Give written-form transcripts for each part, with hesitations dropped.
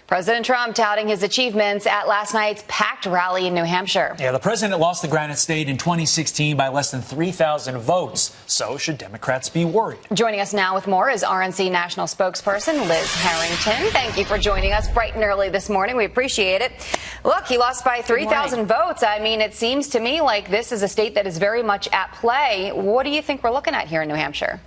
President Trump touting his achievements at last night's packed rally in New Hampshire. Yeah, the president lost the Granite State in 2016 by less than 3,000 votes. So should Democrats be worried? Joining us now with more is RNC national spokesperson Liz Harrington. Thank you for joining us bright and early this morning. We appreciate it. Look, he lost by 3,000 votes. I mean, it seems to me like this is a state that is very much at play. What do you think we're looking at here in New Hampshire?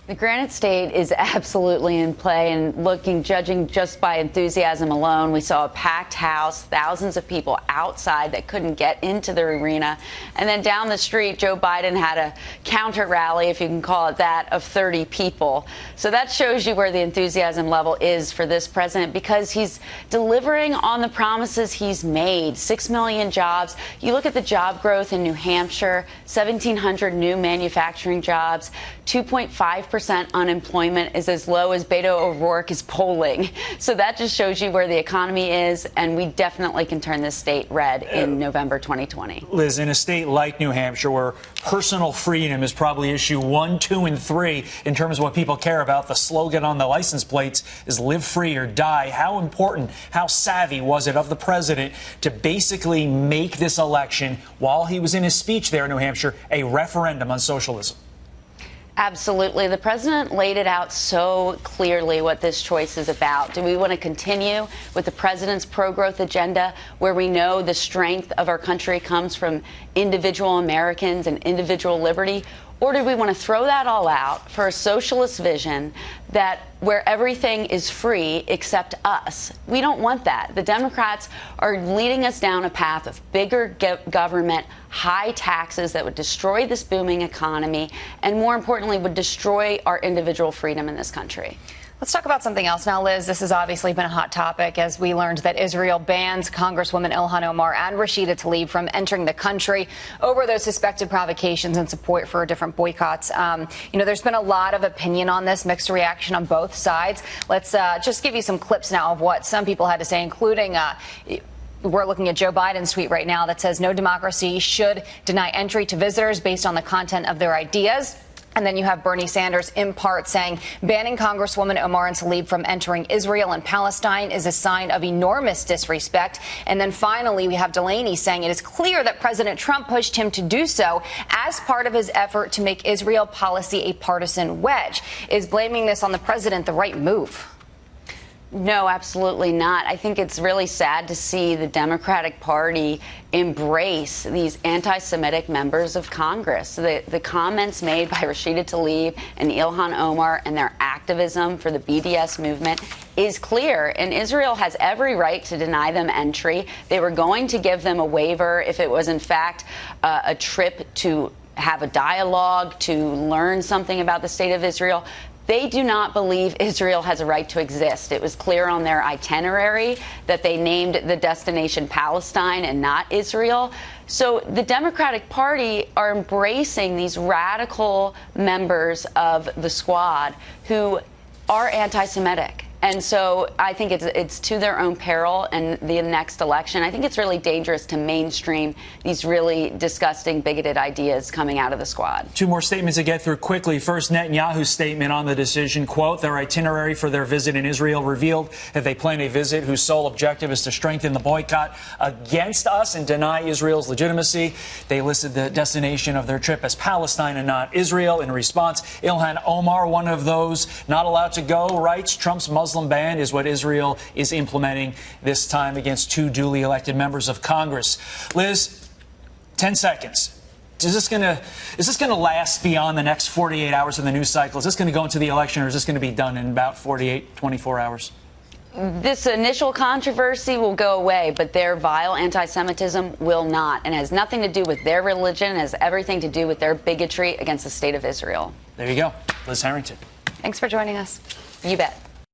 The Granite State is absolutely in play, and judging just by enthusiasm alone, we saw a packed house, thousands of people outside that couldn't get into the arena. And then down the street, Joe Biden had a counter rally, if you can call it that, of 30 people. So that shows you where the enthusiasm level is for this president, because he's delivering on the promises he's made. 6 million jobs. You look at the job growth in New Hampshire, 1,700 new manufacturing jobs, 2.5% unemployment is as low as Beto O'Rourke is polling. So that just shows you where the economy is, and we definitely can turn this state red in November 2020. Liz, in a state like New Hampshire, where personal freedom is probably issue 1, 2, and 3 in terms of what people care about, the slogan on the license plates is live free or die. How important, how savvy was it of the president to basically make this election, while he was in his speech there in New Hampshire, a referendum on socialism? Absolutely. The president laid it out so clearly what this choice is about. Do we want to continue with the president's pro-growth agenda, where we know the strength of our country comes from individual Americans and individual liberty? Or do we want to throw that all out for a socialist vision where everything is free except us? We don't want that. The Democrats are leading us down a path of bigger government, high taxes that would destroy this booming economy, and more importantly, would destroy our individual freedom in this country. Let's talk about something else now, Liz. This has obviously been a hot topic as we learned that Israel bans Congresswoman Ilhan Omar and Rashida Tlaib from entering the country over those suspected provocations and support for different boycotts. There's been a lot of opinion on this, mixed reaction on both sides. Let's just give you some clips now of what some people had to say, including we're looking at Joe Biden's tweet right now that says no democracy should deny entry to visitors based on the content of their ideas. And then you have Bernie Sanders in part saying banning Congresswoman Omar and Tlaib from entering Israel and Palestine is a sign of enormous disrespect. And then finally, we have Delaney saying it is clear that President Trump pushed him to do so as part of his effort to make Israel policy a partisan wedge. Is blaming this on the president the right move? No, absolutely not. I think it's really sad to see the Democratic Party embrace these anti-Semitic members of Congress. The comments made by Rashida Tlaib and Ilhan Omar and their activism for the BDS movement is clear, and Israel has every right to deny them entry. They were going to give them a waiver if it was, in fact, a trip to have a dialogue, to learn something about the state of Israel. They do not believe Israel has a right to exist. It was clear on their itinerary that they named the destination Palestine and not Israel. So the Democratic Party are embracing these radical members of the squad who are anti-Semitic. And so I think it's to their own peril in the next election. I think it's really dangerous to mainstream these really disgusting, bigoted ideas coming out of the squad. 2 more statements to get through quickly. First, Netanyahu's statement on the decision, quote, their itinerary for their visit in Israel revealed that they plan a visit whose sole objective is to strengthen the boycott against us and deny Israel's legitimacy. They listed the destination of their trip as Palestine and not Israel. In response, Ilhan Omar, one of those not allowed to go, writes Trump's Muslim ban is what Israel is implementing this time against 2 duly elected members of Congress. Liz, 10 seconds. Is this going to last beyond the next 48 hours of the news cycle? Is this going to go into the election, or is this going to be done in about 48, 24 hours? This initial controversy will go away, but their vile anti-Semitism will not, and has nothing to do with their religion. It has everything to do with their bigotry against the state of Israel. There you go. Liz Harrington. Thanks for joining us. You bet.